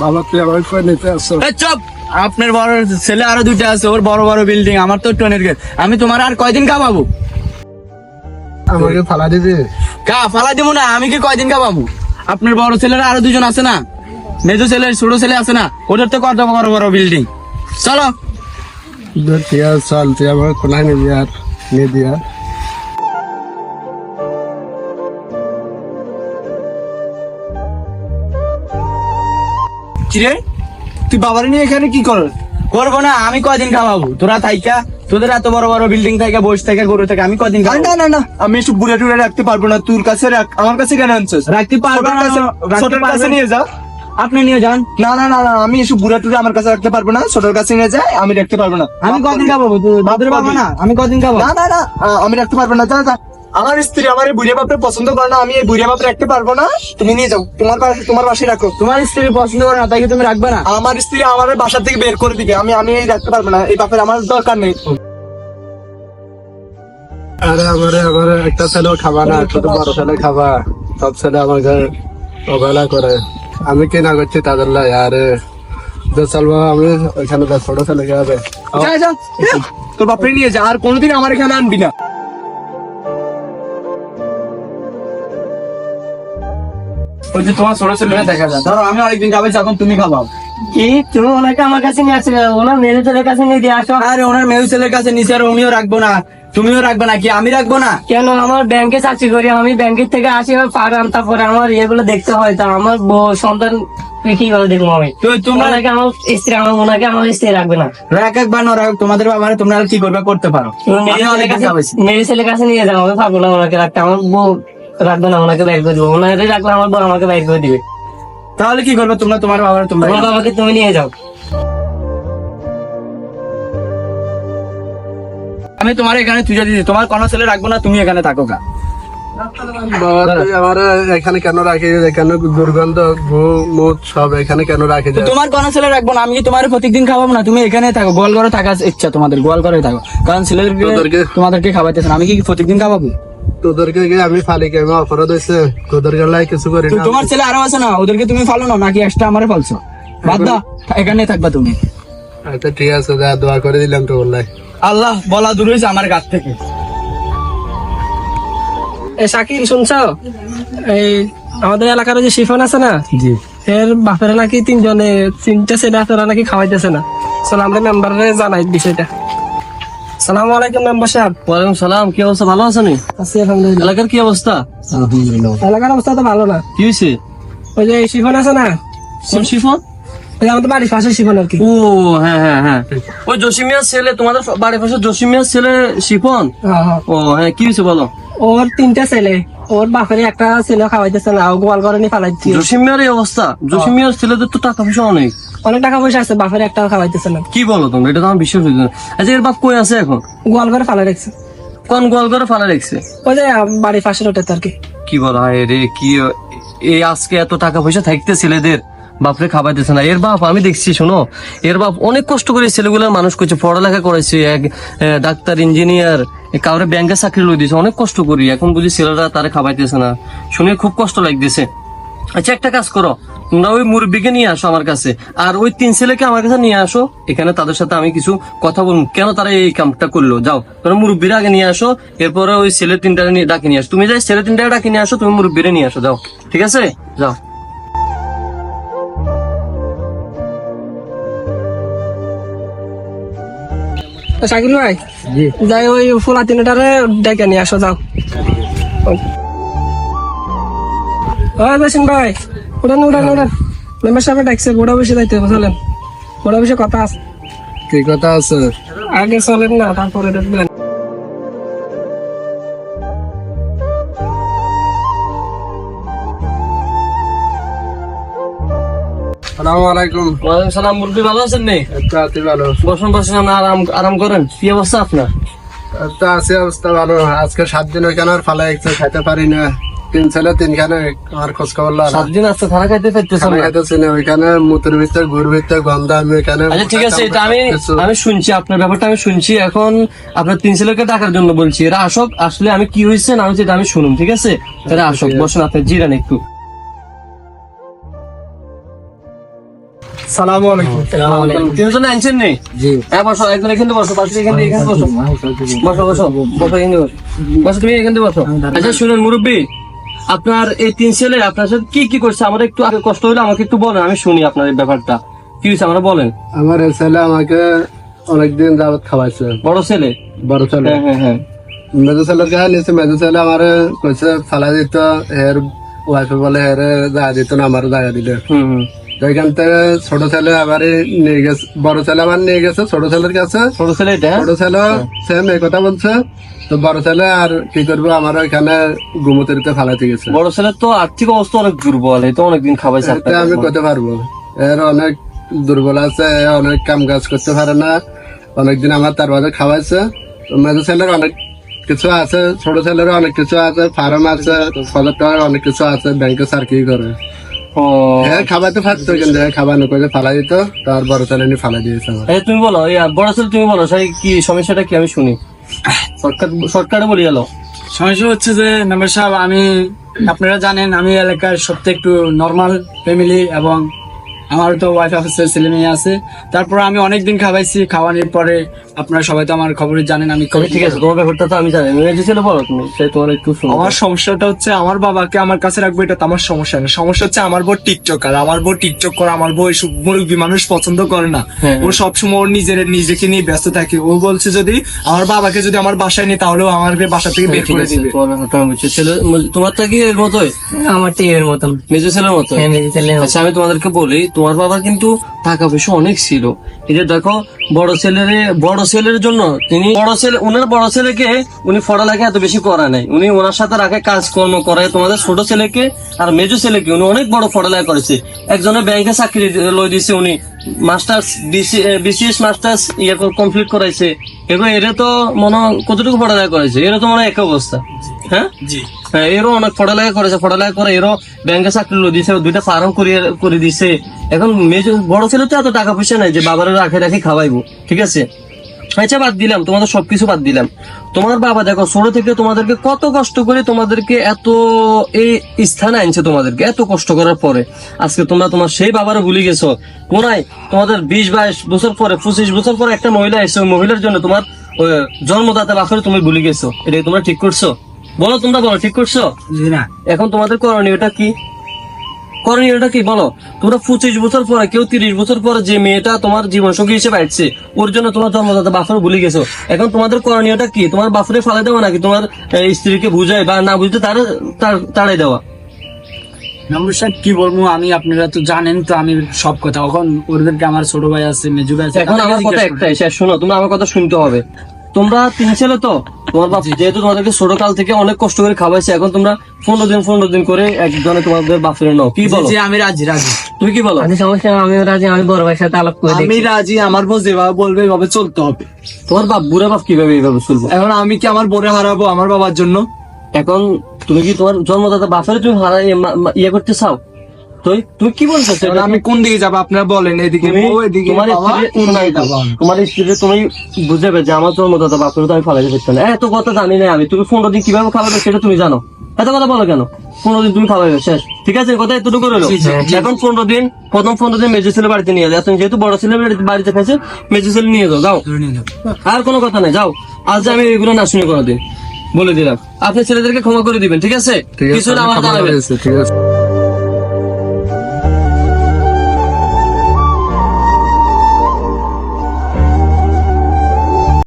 বাবা তুই আমার কই নিতে আসছো? চুপ, আপনার বড় ছেলে আরো দুইটা আছে, ওর বড় বড় বিল্ডিং, আমার তো টনের গেট। আমি তোমার আর কয়দিন খাওয়াবো? আমাকে ফালা দিবি? ফালা দিব না, আমি কি কয়দিন খাওয়াবো? আপনার বড় ছেলেরা আরো দুজন আছে না, মেজো ছেলে ছোট ছেলে আছে না, ওদের তো কত বড় বড় বিল্ডিং। চলো ঠিক আছে চল, তুই আমার কোনায় নিবি আর নিয়ে দিয়া। কিরে, তুই বাবার নিয়ে এখানে কি করবো না? আমি কয়দিন খাওয়াবো? তোরা থাইকা, তোদের এত বড় বড় বিল্ডিং থেকে বসে থেকে গরু থেকে আমি কয়দিন খাওয়াবো? না না না, আমি একটু বুড়ে টুড়ে রাখতে পারবো না, তোর কাছে রাখ। আমার কাছে কেন আনছিস? রাখতে পারবে না, ছোটর কাছে নিয়ে যা। আপনি নিয়ে যান। না না না না, আমি এসব বুড়া টুড়ে আমার কাছে রাখতে পারবো না, ছোটর কাছে নিয়ে যায়, আমি রাখতে পারবো না। আমি কদিন খাবো? তোদের বাবা না, আমি কদিন খাবো? না না না, আমি রাখতে পারবো না, যা যা। আমার স্ত্রী আমার এই বুড়িয়া বাপরে পছন্দ করে না, আমি এই বুড়িয়া বাপ রাখতে পারবো না, তুমি নিয়ে যাও, তোমার বাসায় রাখো। তোমার স্ত্রী পছন্দ করে না তাই কি তুমি রাখবে না? আমার স্ত্রী আমার বাসা থেকে বের করে দিবে, আমি এই রাখতে পারবো না, এই বাপের আমার দরকার নেই। আরে আমার একটা ছেলে খাবা না, ছোট বড় ছেলে খাবা, সব ছেলে আমাকে অবহেলা করে। আমি কি না করছি তাদের লাই? আরে চলবো আমি ওইখানে ছোট ছেলে খাবে। তোর বাপরে নিয়ে যা, আর কোনোদিন আমার এখানে আনবি না। ওই যে তোমার ছোট ছেলে দেখা যায়, ধরো আমি অনেকদিন খাবে, যখন তুমি খাবাও। কি তুমি ওনাকে আমার কাছে নিয়ে আসলে ওনার মেয়ে ছেলের কাছে নিয়ে দিয়ে আসো? আরে ওনার মেয়ে ছেলের কাছে নিচে, আর উনিও রাখবো না, তুমিও রাখবে না, কি আমি রাখবো না? কেন? আমার ব্যাংকে চাকরি করি, আমি ব্যাংকের থেকে আসি, পার আনতে পরে আমার এগুলো দেখতে হয়, তা আমার সন্তান কিভাবে দেখবো আমি? তো তোমরা ওনাকে আমার স্ত্রী, আমার ওনাকে আমার স্ত্রী রাখবে না। রাখ একবার না রাখ, তোমাদের বাবারে তোমরা আর কি করবে করতে পারো। মেয়ে ছেলের কাছে নিয়ে যাও, আমি পারবো না ওনাকে রাখতে, আমার বউ রাখবে না, ওনাকে বাইর করে দিবো। ওনাকে রাখলে আমার বউ আমাকে বাইর করে দিবে। তাহলে কি করবে তোমরা? তোমার বাবারে তোমরা তোমার বাবাকে তুমি নিয়ে যাও। আমি তোমার এখানে তুই দিচ্ছি, তোমার কোনো ছেলে রাখবো না, তুমি এখানে থাকো গা। বাবা তুই আমার এখানে কেন রাখি? এখানে দুর্গন্ধ, মুখ সব এখানে কেন রাখি? তো তোমার কোনো ছেলে রাখবো না, আমি কি তোমার প্রত্যেকদিন খাওয়াবো না? তুমি এখানে থাকো, গোয়াল ঘরে থাকার ইচ্ছা তোমাদের, গোয়াল ঘরে থাকো, কারণ ছেলেদেরকে তোমাদেরকে খাওয়াইতেছে না। আমি কি প্রত্যেকদিন খাওয়াবো? তোদেরকে আমি ফালি কে? আমি অপরাধ হয়েছে? তোদেরকে লাই কিছু করি না। তোমার ছেলে আরো আছে না, ওদেরকে তুমি ফালো না নাকি এক্সট্রা আমারে ফালছো? বাদ দাও, এখানে থাকবা তুমি। আচ্ছা ঠিক আছে, যা দোয়া করে দিলাম তো বললাই। আল্লাহ বলা দূর হয়েছে আমার কাছ থেকে। শাকিল শুনছো? এই আমাদের এলাকার যে শিফন আছে না, জি, এর বাপের নাকি তিনটা ছেলে আছে, ওরা নাকি খাওয়াইতেছে না। চলো আমরা মেম্বারে জানাই বিষয়টা। সালাম আলাইকুম মেম্বার সাহেব। ওয়ালাইকুম সালাম, কি অবস্থা? ভালো আছেন? আছি আলহামদুলিল্লাহ। এলাকার কি অবস্থা? এলাকার অবস্থা তো ভালো না। কি হয়েছে? ওই যে শিফন আছে না, কোন শিফন? ওই আমাদের বাড়ির পাশে শিফন আর কি। ও হ্যাঁ হ্যাঁ হ্যাঁ, ওই জসিমিয়ার ছেলে, তোমাদের বাড়ির পাশে জসিমিয়ার ছেলে শিফন। ও হ্যাঁ, কি হয়েছে বলো? ওর তিনটা ছেলে, ওর বাপের একটা ছেলে খাওয়াইতেছে না, ও গোয়াল করে নিয়ে ফালাইছে। জসিমিয়ার এই অবস্থা? জসিমিয়ার ছেলেদের তো টাকা পয়সা অনেক টাকা পয়সা আছে, বাপের একটা খাওয়াইতেছে না। কি বলো তোমরা? এটা তো আমার বিশ্বাস হইছে না। আচ্ছা, এর বাপ কই আছে এখন? গোয়াল করে ফালাই রাখছে। কোন গোয়াল করে ফালা রেখছে? ওই যে বাড়ির পাশের ওটাতে আর কি। কি বলো? হায় রে, কি এই আজকে এত টাকা পয়সা থাকতে ছেলেদের বাপরে খাবাইতেছে না। এর বাপ আমি দেখছি, শোনো, এর বাপ অনেক কষ্ট করে ছেলেগুলোর মানুষ করছে, পড়ালেখা করেছে, এক ডাক্তার, ইঞ্জিনিয়ার, কাউরে ব্যাংকে চাকরি লই দিয়েছে, অনেক কষ্ট করি, এখন বুঝি ছেলেরা তারে খাবাইতেছে না, শুনে খুব কষ্ট লাগতেছে। আচ্ছা একটা কাজ করো, তোমরা ওই মুরব্বীকে নিয়ে আসো আমার কাছে, আর ওই তিন ছেলেকে আমার কাছে নিয়ে আসো, এখানে তাদের সাথে আমি কিছু কথা বলবো, কেন তারা এই কামটা করলো। যাও, তোমরা মুরব্বীরা আগে নিয়ে আসো, এরপরে ওই ছেলে তিনটা ডাকে নিয়ে আসো। তুমি যাই ছেলে তিনটা ডাকে নিয়ে আসো, তুমি মুরব্বীরা নিয়ে আসো, যাও, ঠিক আছে? যাও। শাকিল ভাই, যাই ওই ফোলা তিনটারে ডেকে নিয়ে আসো, যাও। বেশিন ভাই, উঠান উঠান উঠান, মেম্বার সাহেব ডাকছে, বড় বেশি যাইতে হবে, চলেন, বড় বেশি কথা আছে। কি কথা আছে? আগে চলেন না, তারপরে দেখবেন। আসসালামু আলাইকুম। ওয়ালাইকুম সালাম। মুরব্বী ভালো আছেন? নেই আচ্ছা আছি ভালো। বসুন বসুন, আরাম করেন। কি অবস্থা আপনার? আচ্ছা আছে, অবস্থা ভালো। আজকে 7 দিন ওইখানে আর ফালাই একটু খাইতে পারি না, 3 ছেলে 3খানে আমার খোঁজ খবর লাগে। 7 দিন আসছে, খানা খাইতে পারতেছেন না? খাইতেছি না, ওইখানে মুতের ভিতরে গুড় ভিতরে গন্ধ, আমি ওইখানে। আচ্ছা ঠিক আছে, এটা আমি শুনছি, আপনার ব্যাপারটা আমি শুনছি। এখন আপনার 3 ছেলেকে ডাকার জন্য বলছি, এরা আসক, আসলে আমি কি হয়েছে না হয়েছে এটা আমি শুনুন, ঠিক আছে? এরা আসক, বসুন, আপনি জিরান একটু। সালামু আলাইকুম। তিনজন আনছেন নেই? জি। হ্যাঁ বসো, একজন এখানে বসো, পাশে এখানে বসো, বসো বসো বসো, এখানে বসো, বসো তুমি এখানে বসো। আচ্ছা শুনুন মুরব্বী, আপনার এই তিন ছেলে আপনার সাথে কি কি করছে? আমার একটু আগে কষ্ট হইলে আমাকে একটু বলেন, আমি শুনি আপনার এই ব্যাপারটা কি হয়েছে, আমরা বলেন। আমার এই ছেলে আমাকে অনেকদিন যাবত খাওয়াইছে। বড় ছেলে? বড় ছেলে। হ্যাঁ হ্যাঁ হ্যাঁ। মেজো ছেলের কাছে নিয়েছে, মেজো ছেলে আমার কইছে ফালা দিত, এর ওয়াইফে বলে এর জায়গা দিত না, আমার জায়গা দিলে। তো এখান থেকে ছোট ছেলে আবার নিয়ে গেছে, বড় ছেলে আবার নিয়ে গেছে ছোট ছেলের কাছে। ছোট ছেলে এটা? ছোট ছেলে সেম এই কথা বলছে। তো বড় ছেলে আর কি করবো, আমার এখানে গুমতিতে ফালাতে গেছে। বড় ছেলের তো আর্থিক অবস্থা অনেক দুর্বল, এই তো অনেকদিন খাওয়াইছে এটা আমি করতে পারবো, এর অনেক দুর্বল আছে, অনেক কাম কাজ করতে পারে না, অনেকদিন আমার তার বাদে খাওয়াইছে। তো মেজো ছেলের অনেক কিছু আছে, ছোট ছেলের অনেক কিছু আছে, ফার্ম আছে, 1000 টাকার অনেক কিছু আছে, ব্যাংকে চাকরি করে। ও হ্যাঁ খাবাইতে পারতো, কিন্তু খাবানো করে ফালাই দিত, তার বড় ছেলে নিয়ে ফালাই দিয়েছে আমার। এই তুমি বলো, এই বড় ছেলে তুমি বলো, সেই কি সমস্যাটা কি আমি শুনি, শর্টকাটে বলি গেল। সমস্যা হচ্ছে যে মেম্বার সাহেব, আমি আপনারা জানেন আমি এলাকার সবথেকে একটু নর্মাল ফ্যামিলি, এবং আমার তো ওয়াইফ আছে, ছেলে মেয়ে আছে। তারপর আমি অনেকদিন খাওয়াইছি, খাওয়ানোর পরে আপনারা সবাই তো আমার খবরে জানেন আমি ঠিক আছে, তোমার ব্যাপারটা তো আমি জানি, মেজো ছেলে বলো তুমি, সেই তোমার একটু শুনো। আমার সমস্যাটা হচ্ছে আমার বাবাকে আমার কাছে রাখবো, এটা তো আমার সমস্যা না। সমস্যা হচ্ছে আমার বউ টিকটকার, আমার বউ টিকটক করে, আমার বউ এসব মুরব্বী মানুষ পছন্দ করে না। হ্যাঁ। ও সবসময় ওর নিজেকে নিয়ে ব্যস্ত থাকে। ও বলছে যদি আমার বাবাকে যদি আমার বাসায় নিই, তাহলেও আমাকে বাসা থেকে বের ঠিক করে আছে, দিবে। তোমার ব্যাপারটা আমি বুঝছি। ছেলে তোমার তো কি এর মতোই, আমার তো এর মতন। মেজো ছেলের মতো? হ্যাঁ, মেজো ছেলের মতো। আচ্ছা আমি তোমাদেরকে বলি, তোমার বাবার কিন্তু টাকা পয়সা অনেক ছিল। এই যে দেখো বড় ছেলের জন্য তিনি ওনার বড় ছেলেকে উনি পড়ালেখা এত বেশি করা নাই, উনি ওনার সাথে রাখে কাজকর্ম করে। তোমাদের ছোট ছেলেকে আর মেজো ছেলেকে উনি অনেক বড় পড়ালেখা করেছে। একজনের ব্যাংকে চাকরি লই দিছে, উনি মাস্টার্স বিসিএস মাস্টার্স কমপ্লিট করাইছে। এবার এরা তো মনে হয় কতটুকু পড়ালেখা করেছে, এরা তো মনে হয় এক অবস্থা। হ্যাঁ জি। হ্যাঁ, এরও অনেক পড়ালেখা করেছে, পড়ালেখা করে এরও ব্যাংকে চাকরি লই দিছে, 2টা ফার্ম করে দিছে। এখন বড় ছেলে তো এত টাকা পয়সা নাই যে বাবার রাখে খাওয়াইবো, ঠিক আছে? আচ্ছা বাদ দিলাম, তোমাদের সবকিছু বাদ দিলাম। তোমার বাবা দেখো ছোট থেকে তোমাদেরকে কত কষ্ট করে তোমাদেরকে এত এই স্থানে আনছে, তোমাদেরকে এত কষ্ট করার পরে আজকে তোমরা তোমার সেই বাবারও ভুলে গেছো। কোনায় তোমাদের 20-22 বছর পরে, 25 বছর পরে একটা মহিলা এসে, ওই মহিলার জন্য তোমার জন্মদাতা বাপরে তুমি ভুলে গেছো। এটা তোমরা ঠিক করছো? বলো, তোমরা বলো, ঠিক করছো? জি না। এখন তোমাদের করণীয়টা কি? করণীয়টা কি বলো? তোমরা 25 বছর পরে, কেউ 30 বছর পরে যে মেয়েটা তোমার জীবন সঙ্গী হিসেবে আসছে, ওর জন্য তোমার জন্মদাতা বাপরে ভুলে গেছো। এখন তোমাদের করণীয়টা কি? তোমার বাপরে ফালাই দেওয়া, নাকি তোমার স্ত্রীকে বুঝায় বা না বুঝতে তাড়াই দেওয়া? মেম্বার সাহেব কি বলবো আমি, আপনারা তো জানেন তো আমি সব কথা। এখন ওদেরকে আমার ছোট ভাই আছে, মেজু ভাই আছে। এখন আমার কথা একটাই, শেষ শোনো, তোমরা আমার কথা শুনতে হবে। তোমরা 3 ছেলে তো, তোমার বাপ যেহেতু তোমাদেরকে ছোট কাল থেকে অনেক কষ্ট করে খাওয়াইছে, এখন তোমরা 15 দিন করে একজনে তোমাদের বাপের নাও। কি বলো? জি আমি রাজি। তুমি কি বলো? আমি সমস্যা না, আমিও রাজি, আমি বড় ভাইয়ের সাথে আলাপ করে আমি দেখি। রাজি, আমার বউ যেভাবে বলবে এভাবে চলতে হবে। তোমার বুড়া বাপ কিভাবে এইভাবে চলবো? এখন আমি কি আমার বোরে হারাবো আমার বাবার জন্য? এখন তুমি কি তোমার জন্মদাতা বাপের তুমি ইয়ে করতে চাও? তুমি কি বলছো? এখন আমি কোন দিকে যাবো আপনারা বলেন? এদিকে বউ, এদিকে বাবা, কোন দিকে যাবো আমি? তোমার স্ত্রী তুমি বুঝাবে যে আমার জন্মদাতা বাপের তো আমি ফালাইতে পারছি না। এত কথা জানি না আমি। তুমি 15 দিন কিভাবে খাওয়াবে সেটা তুমি জানো। এত কথা বলো কেন? 15 দিন তুমি খাওয়াবে, শেষ। ঠিক আছে, কথা এতটুকু রইলো। এখন 15 দিন, প্রথম 15 দিন মেজো ছেলে বাড়িতে নিয়ে যাও। এখন যেহেতু বড় ছেলে বাড়িতে খাইছে, মেজো ছেলে নিয়ে যাও। আর কোনো কথা নাই, যাও। আজ আমি এগুলো না শুনে কোনোদিন বলে দিলাম। আপনি ছেলেদেরকে ক্ষমা করে দিবেন, ঠিক আছে? ঠিক আছে, কিছু না আমি আমার ক্ষমা জানাবেন। করেছি, ঠিক আছে।